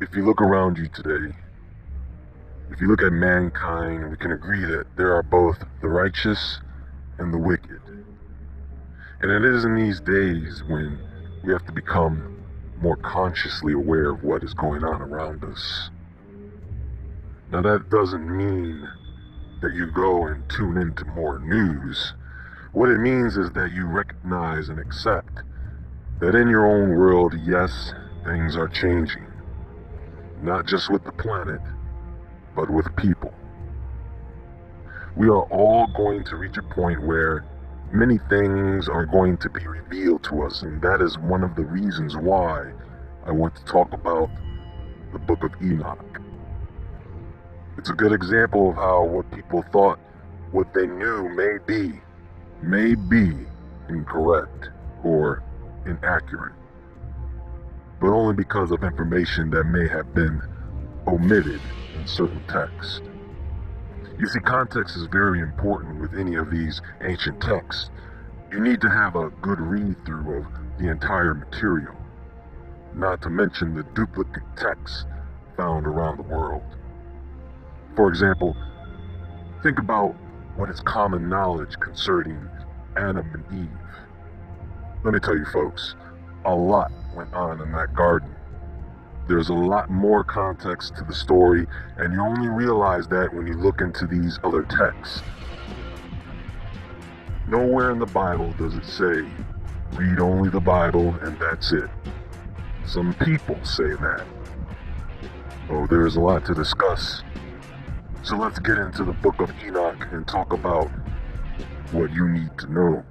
If you look around you today, if you look at mankind, we can agree that there are both the righteous and the wicked. And it is in these days when we have to become more consciously aware of what is going on around us. Now that doesn't mean that you go and tune into more news. What it means is that you recognize and accept that in your own world, yes, things are changing. Not just with the planet, but with people. We are all going to reach a point where many things are going to be revealed to us, and that is one of the reasons why I want to talk about the Book of Enoch. It's a good example of how what people thought what they knew may be incorrect or inaccurate, but only because of information that may have been omitted in certain text. You see, context is very important with any of these ancient texts. You need to have a good read-through of the entire material, not to mention the duplicate texts found around the world. For example, think about what is common knowledge concerning Adam and Eve. Let me tell you folks, a lot went on in that garden. There's a lot more context to the story, and you only realize that when you look into these other texts. Nowhere in the Bible does it say, read only the Bible and that's it. Some people say that. Oh, there's a lot to discuss. So let's get into the Book of Enoch and talk about what you need to know.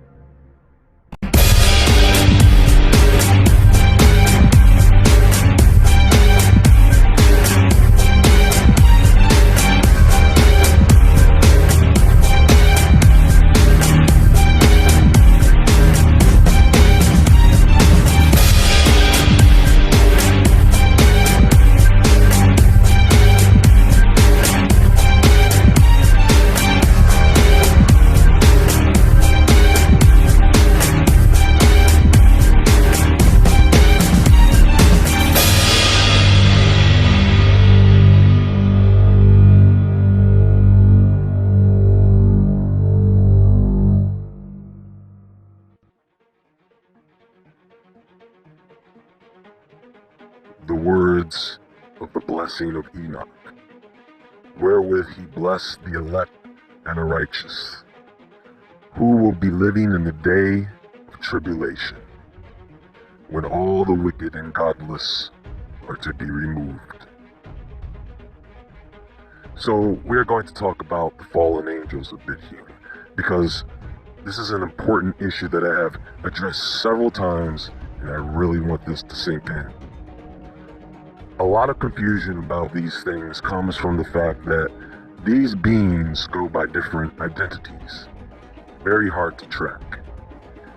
The words of the blessing of Enoch, wherewith he blessed the elect and the righteous, who will be living in the day of tribulation, when all the wicked and godless are to be removed. So we're going to talk about the fallen angels a bit here, because this is an important issue that I have addressed several times, and I really want this to sink in. A lot of confusion about these things comes from the fact that these beings go by different identities, very hard to track.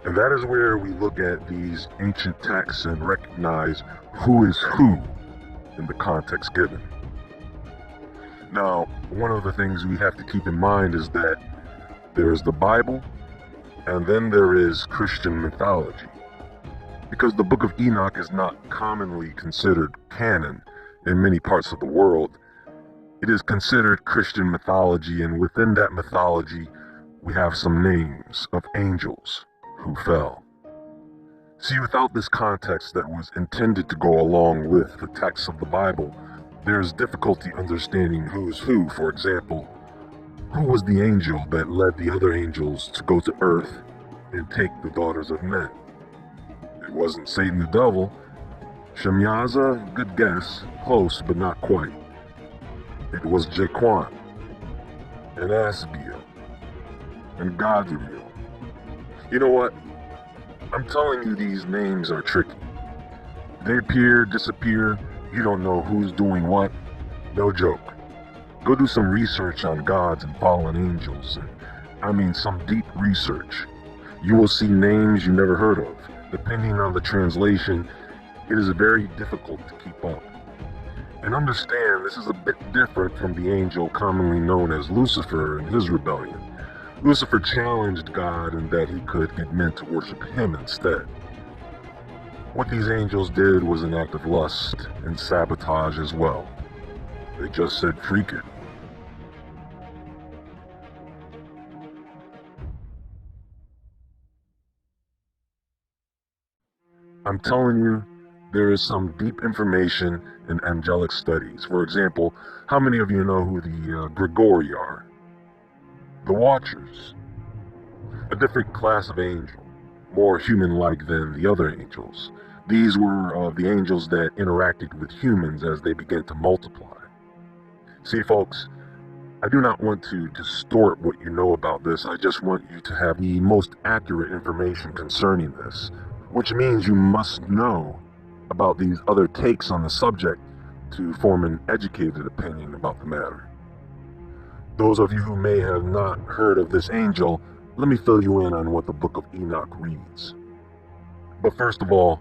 And that is where we look at these ancient texts and recognize who is who in the context given. Now, one of the things we have to keep in mind is that there's the Bible, and then there is Christian mythology. Because the Book of Enoch is not commonly considered canon in many parts of the world, it is considered Christian mythology, and within that mythology, we have some names of angels who fell. See, without this context that was intended to go along with the text of the Bible, there's difficulty understanding who is who. For example, who was the angel that led the other angels to go to earth and take the daughters of men? It wasn't Satan the devil. Shemyaza, good guess, close but not quite. It was Jaquan, and Asbiel, and Gadriel. You know what? I'm telling you, these names are tricky. They appear, disappear, you don't know who's doing what. No joke. Go do some research on gods and fallen angels, and I mean some deep research. You will see names you never heard of. Depending on the translation, it is very difficult to keep up. And understand, this is a bit different from the angel commonly known as Lucifer and his rebellion. Lucifer challenged God in that he could get men to worship him instead. What these angels did was an act of lust and sabotage as well. They just said, freak it. I'm telling you, there is some deep information in angelic studies. For example, how many of you know who the Grigori are? The Watchers. A different class of angel, more human-like than the other angels. These were the angels that interacted with humans as they began to multiply. See, folks, I do not want to distort what you know about this. I just want you to have the most accurate information concerning this, which means you must know about these other takes on the subject to form an educated opinion about the matter. Those of you who may have not heard of this angel, let me fill you in on what the Book of Enoch reads. But first of all,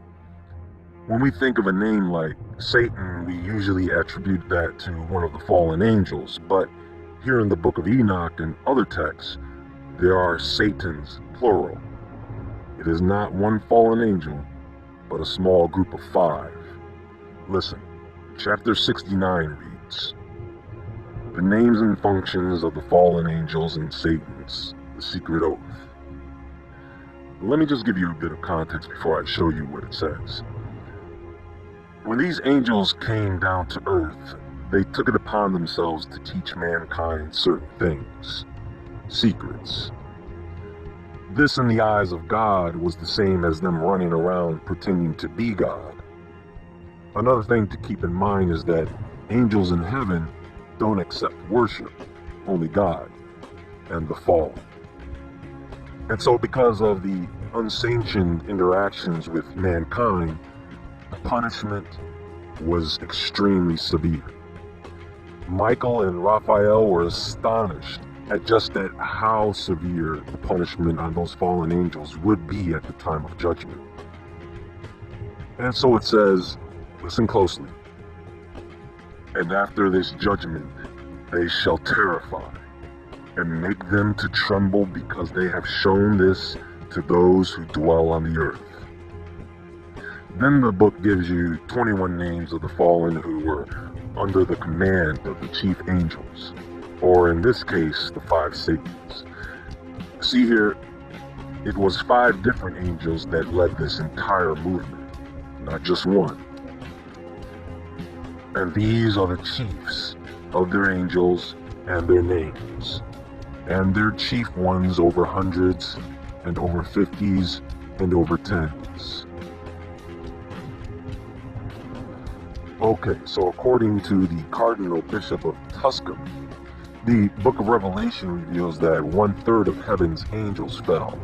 when we think of a name like Satan, we usually attribute that to one of the fallen angels. But here in the Book of Enoch and other texts, there are Satans, plural. It is not one fallen angel, but a small group of 5. Listen, chapter 69 reads, "The names and functions of the fallen angels and Satan's, the secret oath." Let me just give you a bit of context before I show you what it says. When these angels came down to earth, they took it upon themselves to teach mankind certain things, secrets. This, in the eyes of God, was the same as them running around pretending to be God. Another thing to keep in mind is that angels in heaven don't accept worship, only God and the fallen. And so because of the unsanctioned interactions with mankind, the punishment was extremely severe. Michael and Raphael were astonished at just at how severe the punishment on those fallen angels would be at the time of judgment. And so it says, listen closely, "And after this judgment they shall terrify and make them to tremble, because they have shown this to those who dwell on the earth." Then the book gives you 21 names of the fallen who were under the command of the chief angels, or in this case, the 5 Satans. See here, it was 5 different angels that led this entire movement, not just one. And these are the chiefs of their angels and their names, and their chief ones over hundreds and over 50s and over 10s. Okay, so according to the Cardinal Bishop of Tuscany, the Book of Revelation reveals that 1/3 of heaven's angels fell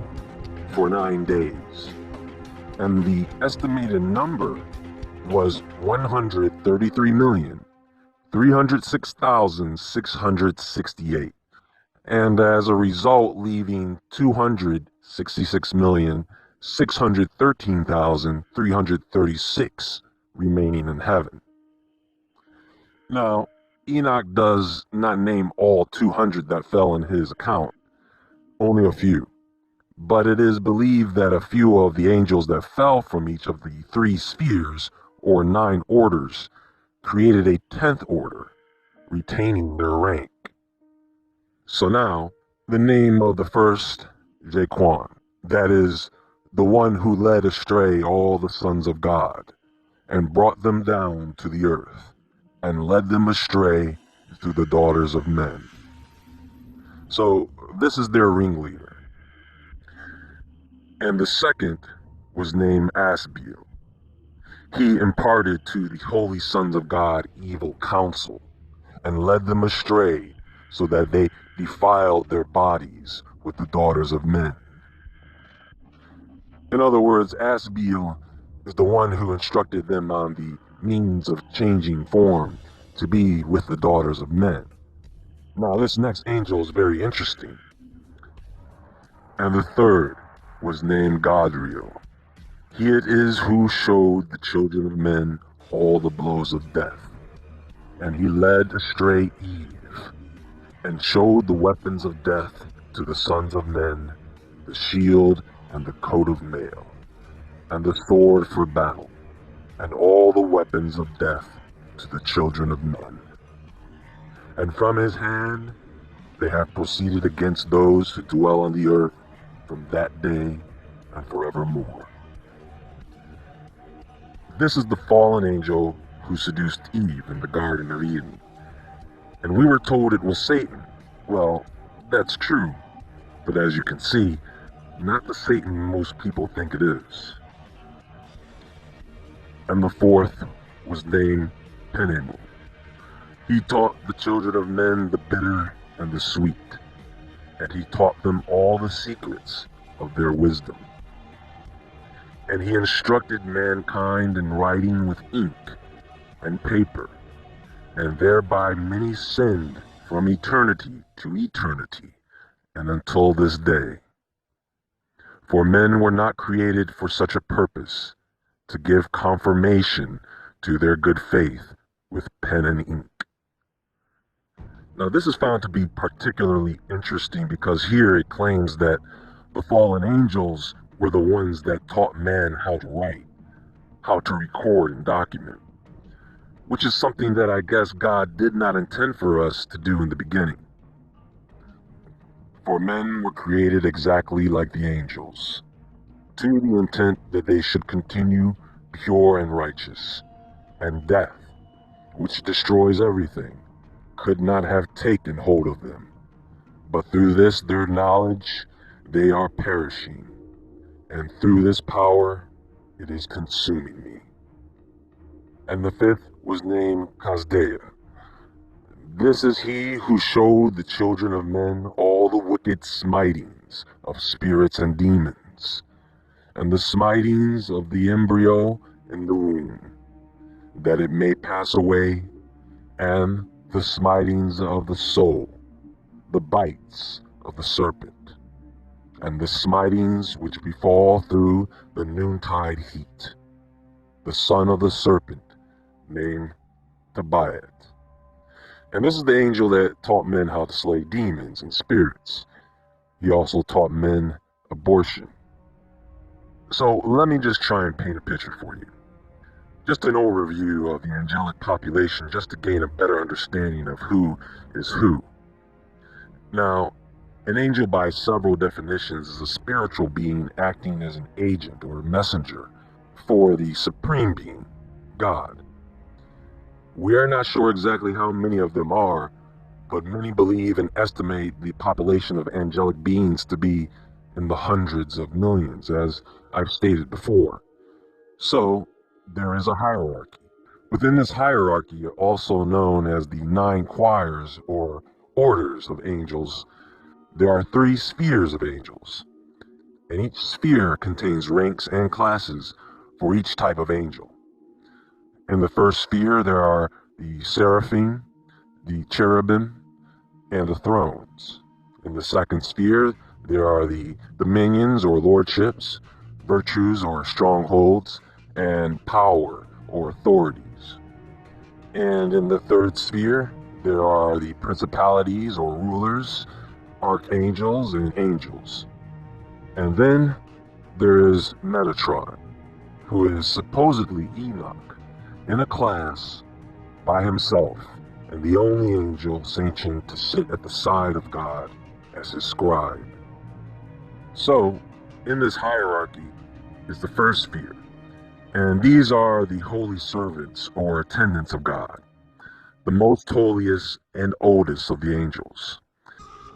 for 9 days, and the estimated number was 133,306,668, and as a result leaving 266,613,336 remaining in heaven. Now, Enoch does not name all 200 that fell in his account, only a few. But it is believed that a few of the angels that fell from each of the 3 spheres, or 9 orders, created a 10th order, retaining their rank. So now, the name of the first, Jaquan, that is, the one who led astray all the sons of God, and brought them down to the earth, and led them astray through the daughters of men. So this is their ringleader. And the second was named Asbiel. He imparted to the holy sons of God evil counsel, and led them astray, so that they defiled their bodies with the daughters of men. In other words, Asbiel is the one who instructed them on the means of changing form to be with the daughters of men. Now, this next angel is very interesting. And the third was named Gadriel. He it is who showed the children of men all the blows of death. And he led astray Eve, and showed the weapons of death to the sons of men, the shield and the coat of mail. and the sword for battle, and all the weapons of death to the children of men. And from his hand they have proceeded against those who dwell on the earth from that day and forevermore. This is the fallen angel who seduced Eve in the Garden of Eden. And we were told it was Satan. Well, that's true, but as you can see, not the Satan most people think it is. And the fourth was named hēnok. He taught the children of men the bitter and the sweet, and he taught them all the secrets of their wisdom. And he instructed mankind in writing with ink and paper, and thereby many sinned from eternity to eternity and until this day. For men were not created for such a purpose, to give confirmation to their good faith with pen and ink. Now, this is found to be particularly interesting because here it claims that the fallen angels were the ones that taught man how to write, how to record and document, which is something that I guess God did not intend for us to do in the beginning. For men were created exactly like the angels, to the intent that they should continue pure and righteous, and death, which destroys everything, could not have taken hold of them. But through this their knowledge they are perishing, and through this power it is consuming me. And the fifth was named Kasdea. This is he who showed the children of men all the wicked smitings of spirits and demons, and the smitings of the embryo in the womb, that it may pass away, and the smitings of the soul, the bites of the serpent, and the smitings which befall through the noontide heat, the son of the serpent, named Tobiah. And this is the angel that taught men how to slay demons and spirits. He also taught men abortion. So let me just try and paint a picture for you. Just an overview of the angelic population, just to gain a better understanding of who is who. Now, an angel by several definitions is a spiritual being acting as an agent or messenger for the supreme being, God. We are not sure exactly how many of them are, but many believe and estimate the population of angelic beings to be in the hundreds of millions, as I've stated before. So, there is a hierarchy. Within this hierarchy, also known as the 9 choirs or orders of angels, there are 3 spheres of angels, and each sphere contains ranks and classes for each type of angel. In the first sphere, there are the seraphim, the cherubim, and the thrones. In the second sphere, there are the dominions or lordships, virtues or strongholds, and power or authorities. And in the third sphere, there are the principalities or rulers, archangels, and angels. And then there is Metatron, who is supposedly Enoch, in a class by himself, and the only angel sanctioned to sit at the side of God as his scribe. So, in this hierarchy is the first sphere, and these are the holy servants or attendants of God, the most holiest and oldest of the angels.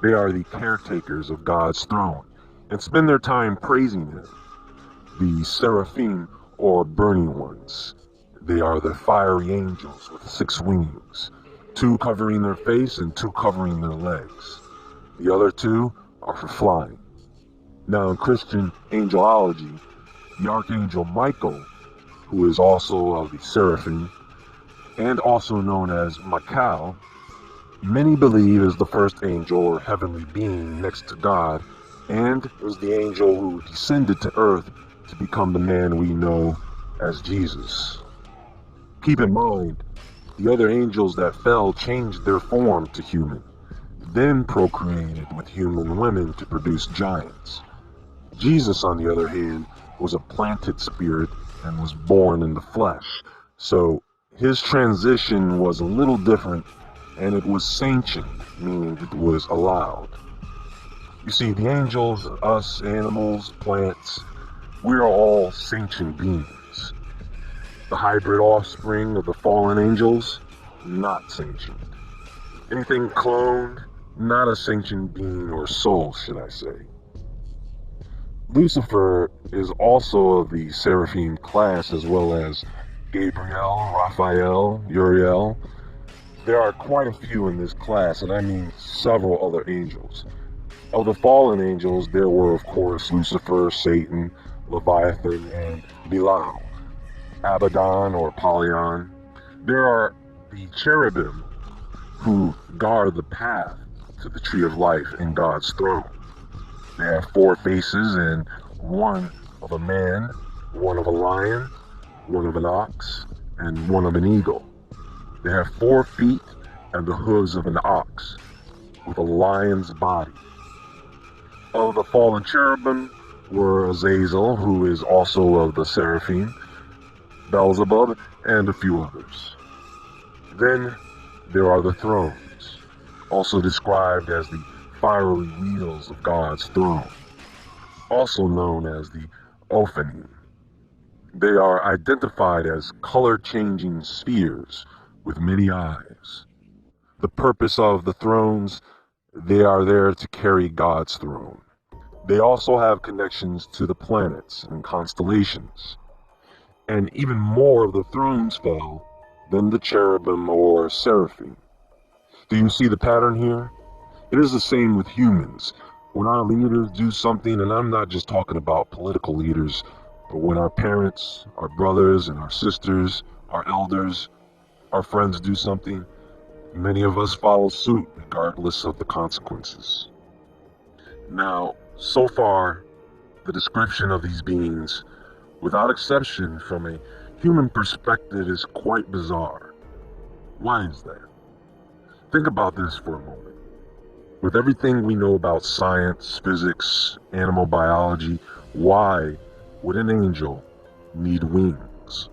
They are the caretakers of God's throne and spend their time praising him. The seraphim or burning ones, they are the fiery angels with 6 wings, 2 covering their face and 2 covering their legs. The other 2 are for flying. Now in Christian angelology, the Archangel Michael, who is also of the seraphim, and also known as Michael, many believe is the first angel or heavenly being next to God, and is the angel who descended to earth to become the man we know as Jesus. Keep in mind, the other angels that fell changed their form to human, then procreated with human women to produce giants. Jesus, on the other hand, was a planted spirit and was born in the flesh. So his transition was a little different, and it was sanctioned, meaning it was allowed. You see, the angels, us, animals, plants, we are all sanctioned beings. The hybrid offspring of the fallen angels, not sanctioned. Anything cloned, not a sanctioned being or soul, should I say. Lucifer is also of the seraphim class, as well as Gabriel, Raphael, Uriel. There are quite a few in this class, and I mean several other angels. Of the fallen angels, there were, of course, Lucifer, Satan, Leviathan, and Belial, Abaddon or Apollyon. There are the cherubim, who guard the path to the tree of life in God's throne. They have 4 faces, and one of a man, one of a lion, one of an ox, and one of an eagle. They have 4 feet and the hooves of an ox, with a lion's body. Of the fallen cherubim were Azazel, who is also of the seraphim, Beelzebub, and a few others. Then there are the thrones, also described as the fiery wheels of God's throne, also known as the Ophanim. They are identified as color-changing spheres with many eyes. The purpose of the thrones, they are there to carry God's throne. They also have connections to the planets and constellations. And even more of the thrones fell than the cherubim or seraphim. Do you see the pattern here? It is the same with humans. When our leaders do something, and I'm not just talking about political leaders, but when our parents, our brothers and our sisters, our elders, our friends do something, many of us follow suit regardless of the consequences. Now, so far, the description of these beings, without exception from a human perspective, is quite bizarre. Why is that? Think about this for a moment. With everything we know about science, physics, animal biology, why would an angel need wings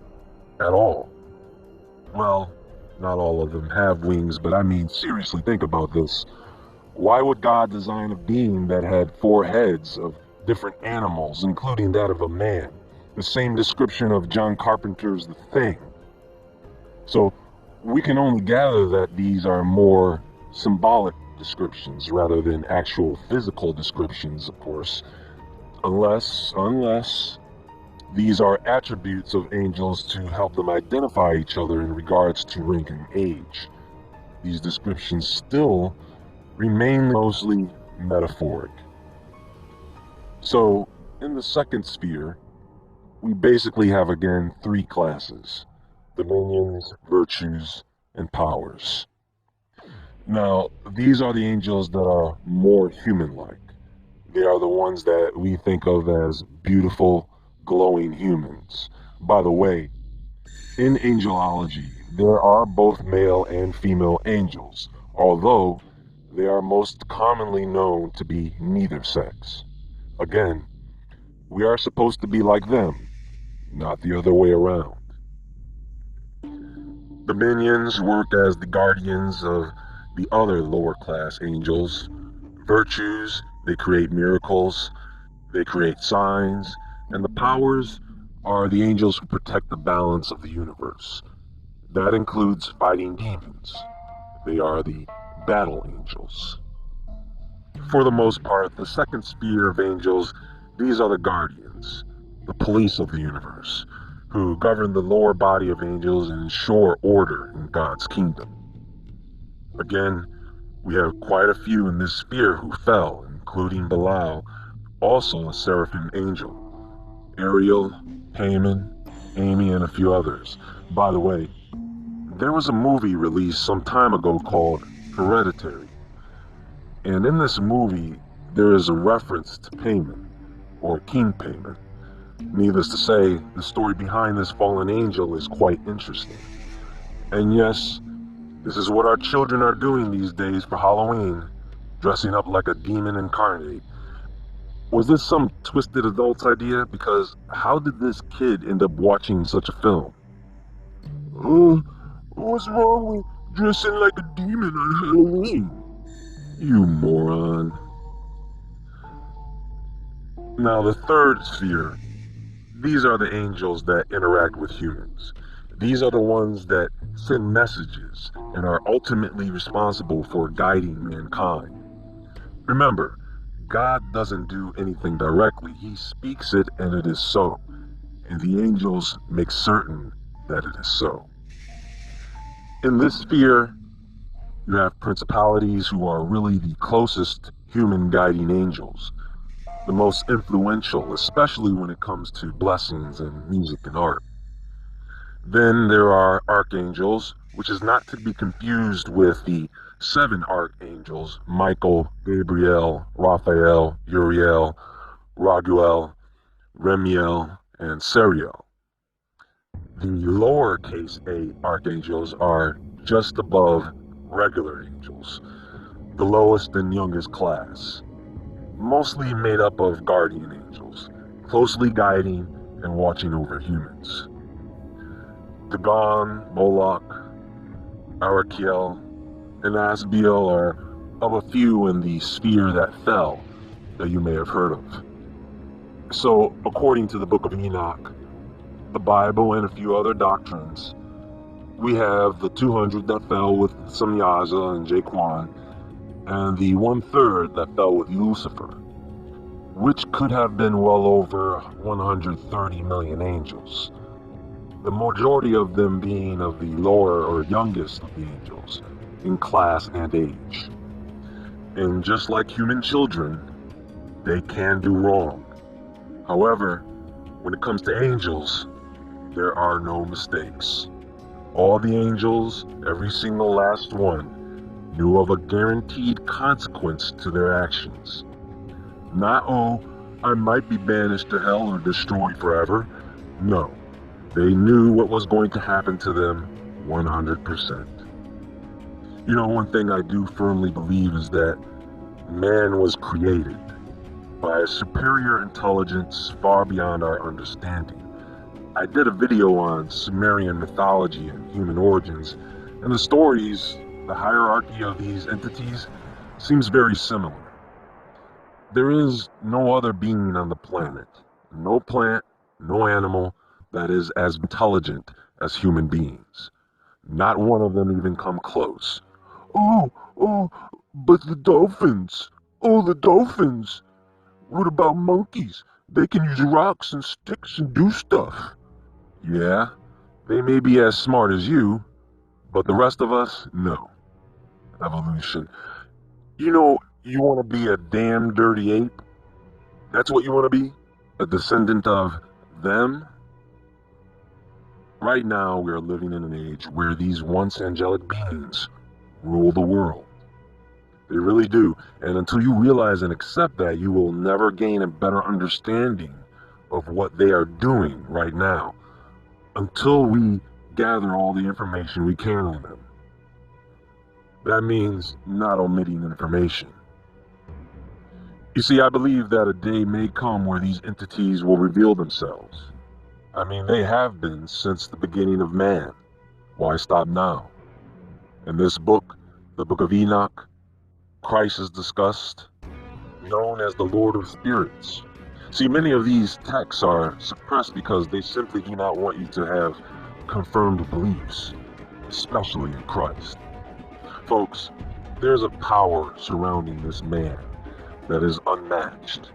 at all? Well, not all of them have wings, but I mean, seriously, think about this. Why would God design a being that had 4 heads of different animals, including that of a man? The same description of John Carpenter's The Thing. So we can only gather that these are more symbolic descriptions rather than actual physical descriptions, of course, unless these are attributes of angels to help them identify each other in regards to rank and age. These descriptions still remain mostly metaphoric. So in the second sphere, we basically have again 3 classes: dominions, virtues, and powers. Now, these are the angels that are more human-like. They are the ones that we think of as beautiful, glowing humans. By the way, in angelology, there are both male and female angels, although they are most commonly known to be neither sex. Again, we are supposed to be like them, not the other way around. Dominions work as the guardians of the other lower class angels. Virtues, they create miracles, they create signs, and the powers are the angels who protect the balance of the universe. That includes fighting demons. They are the battle angels. For the most part, the second sphere of angels, these are the guardians, the police of the universe, who govern the lower body of angels and ensure order in God's kingdom. Again, we have quite a few in this sphere who fell, including Belial, also a seraphim angel, Ariel, Haman, Amy, and a few others. By the way, there was a movie released some time ago called Hereditary. And in this movie, there is a reference to Haman, or King Haman. Needless to say, the story behind this fallen angel is quite interesting. And yes, this is what our children are doing these days for Halloween, dressing up like a demon incarnate. Was this some twisted adult's idea? Because how did this kid end up watching such a film? What's wrong with dressing like a demon on Halloween? You moron. Now, the third sphere, these are the angels that interact with humans. These are the ones that send messages and are ultimately responsible for guiding mankind. Remember, God doesn't do anything directly. He speaks it and it is so. And the angels make certain that it is so. In this sphere, you have principalities who are really the closest human guiding angels, the most influential, especially when it comes to blessings and music and art. Then there are archangels, which is not to be confused with the 7 archangels: Michael, Gabriel, Raphael, Uriel, Raguel, Remiel, and Sariel. The lowercase a archangels are just above regular angels, the lowest and youngest class, mostly made up of guardian angels, closely guiding and watching over humans. Dagon, Moloch, Arakiel, and Asbiel are of a few in the sphere that fell that you may have heard of. So, according to the Book of Enoch, the Bible, and a few other doctrines, we have the 200 that fell with Samyaza and Jaquan, and the 1/3 that fell with Lucifer, which could have been well over 130 million angels. The majority of them being of the lower or youngest of the angels, in class and age. And just like human children, they can do wrong. However, when it comes to angels, there are no mistakes. All the angels, every single last one, knew of a guaranteed consequence to their actions. Not, oh, I might be banished to hell or destroyed forever. No, they knew what was going to happen to them 100%. You know, one thing I do firmly believe is that man was created by a superior intelligence far beyond our understanding. I did a video on Sumerian mythology and human origins, and the stories, the hierarchy of these entities, seems very similar. There is no other being on the planet, no plant, no animal, that is as intelligent as human beings. Not one of them even come close. Oh, but the dolphins. Oh, the dolphins. What about monkeys? They can use rocks and sticks and do stuff. Yeah, they may be as smart as you, but the rest of us, no. Evolution. You know, you want to be a damn dirty ape? That's what you want to be? A descendant of them? Right now, we are living in an age where these once angelic beings rule the world. They really do. And until you realize and accept that, you will never gain a better understanding of what they are doing right now, until we gather all the information we can on them. That means not omitting information. You see, I believe that a day may come where these entities will reveal themselves. I mean, they have been since the beginning of man. Why stop now? In this book, the Book of Enoch, Christ is discussed, known as the Lord of Spirits. See, many of these texts are suppressed because they simply do not want you to have confirmed beliefs, especially in Christ. Folks, there's a power surrounding this man that is unmatched.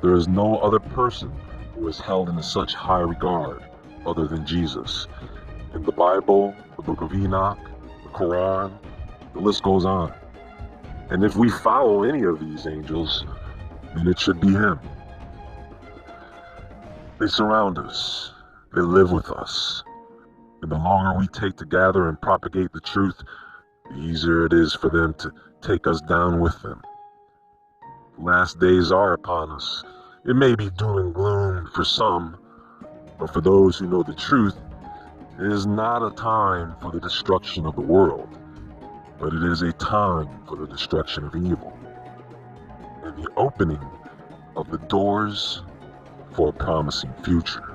There is no other person who is held in such high regard other than Jesus. In the Bible, the Book of Enoch, the Quran, the list goes on. And if we follow any of these angels, then it should be him. They surround us. They live with us. And the longer we take to gather and propagate the truth, the easier it is for them to take us down with them. The last days are upon us. It may be doom and gloom for some, but for those who know the truth, it is not a time for the destruction of the world, but it is a time for the destruction of evil, and the opening of the doors for a promising future.